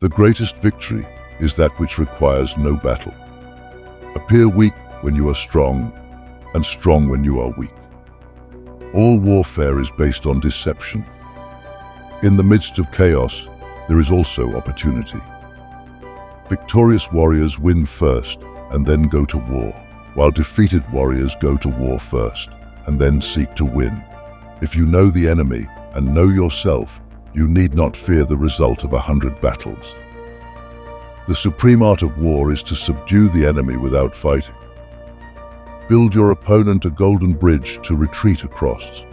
The greatest victory is that which requires no battle. Appear weak when you are strong, and strong when you are weak. All warfare is based on deception. In the midst of chaos, there is also opportunity. Victorious warriors win first and then go to war, while defeated warriors go to war first and then seek to win. If you know the enemy and know yourself, you need not fear the result of 100 battles. The supreme art of war is to subdue the enemy without fighting. Build your opponent a golden bridge to retreat across.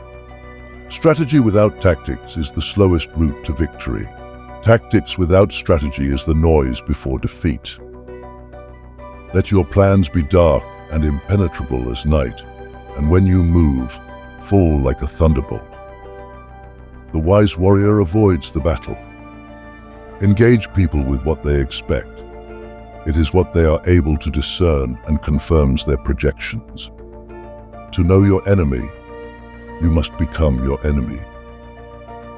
Strategy without tactics is the slowest route to victory. Tactics without strategy is the noise before defeat. Let your plans be dark and impenetrable as night, and when you move, fall like a thunderbolt. The wise warrior avoids the battle. Engage people with what they expect. It is what they are able to discern and confirms their projections. To know your enemy, you must become your enemy.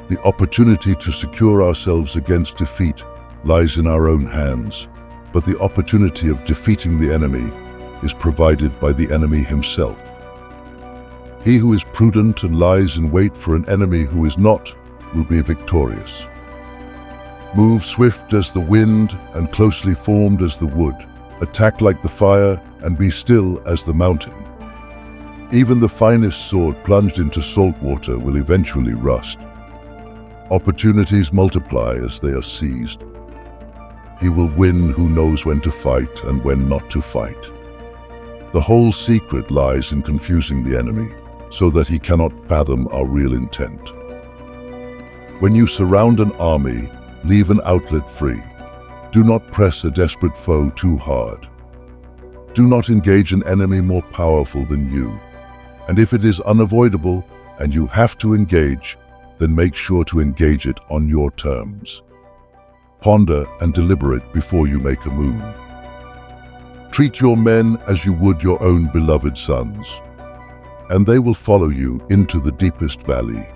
The opportunity to secure ourselves against defeat lies in our own hands, but the opportunity of defeating the enemy is provided by the enemy himself. He who is prudent and lies in wait for an enemy who is not will be victorious. Move swift as the wind and closely formed as the wood. Attack like the fire and be still as the mountain. Even the finest sword plunged into salt water will eventually rust. Opportunities multiply as they are seized. He will win who knows when to fight and when not to fight. The whole secret lies in confusing the enemy so that he cannot fathom our real intent. When you surround an army, leave an outlet free. Do not press a desperate foe too hard. Do not engage an enemy more powerful than you. And if it is unavoidable and you have to engage, then make sure to engage it on your terms. Ponder and deliberate before you make a move. Treat your men as you would your own beloved sons, and they will follow you into the deepest valley.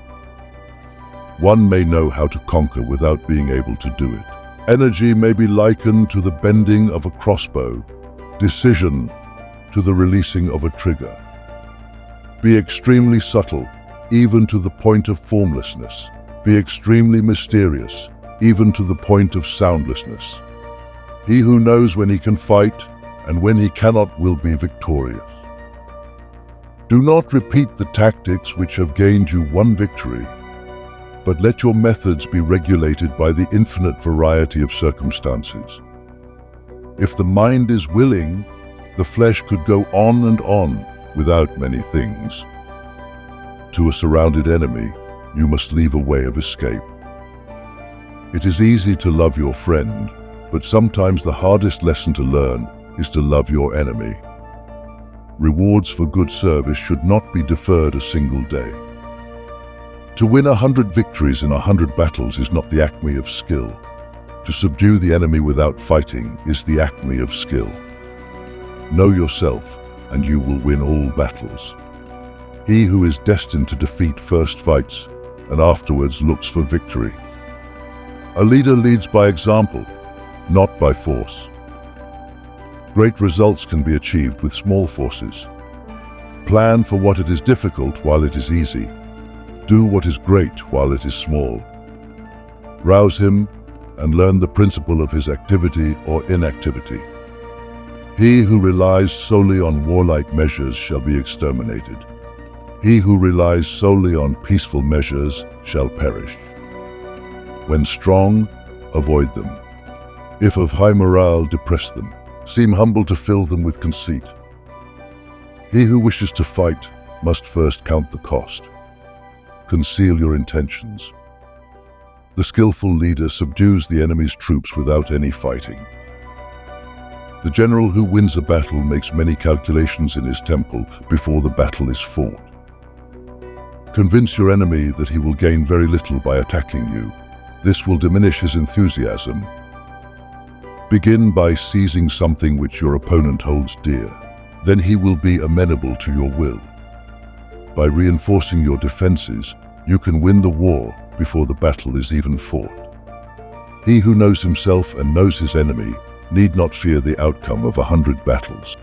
One may know how to conquer without being able to do it. Energy may be likened to the bending of a crossbow, decision to the releasing of a trigger. Be extremely subtle, even to the point of formlessness. Be extremely mysterious, even to the point of soundlessness. He who knows when he can fight and when he cannot will be victorious. Do not repeat the tactics which have gained you one victory, but let your methods be regulated by the infinite variety of circumstances. If the mind is willing, the flesh could go on and on without many things. To a surrounded enemy, you must leave a way of escape. It is easy to love your friend, but sometimes the hardest lesson to learn is to love your enemy. Rewards for good service should not be deferred a single day. To win 100 victories in 100 battles is not the acme of skill. To subdue the enemy without fighting is the acme of skill. Know yourself, and you will win all battles. He who is destined to defeat first fights, and afterwards looks for victory. A leader leads by example, not by force. Great results can be achieved with small forces. Plan for what it is difficult while it is easy. Do what is great while it is small. Rouse him and learn the principle of his activity or inactivity. He who relies solely on warlike measures shall be exterminated. He who relies solely on peaceful measures shall perish. When strong, avoid them. If of high morale, depress them. Seem humble to fill them with conceit. He who wishes to fight must first count the cost. Conceal your intentions. The skillful leader subdues the enemy's troops without any fighting. The general who wins a battle makes many calculations in his temple before the battle is fought. Convince your enemy that he will gain very little by attacking you. This will diminish his enthusiasm. Begin by seizing something which your opponent holds dear. Then he will be amenable to your will. By reinforcing your defenses, you can win the war before the battle is even fought. He who knows himself and knows his enemy need not fear the outcome of 100 battles.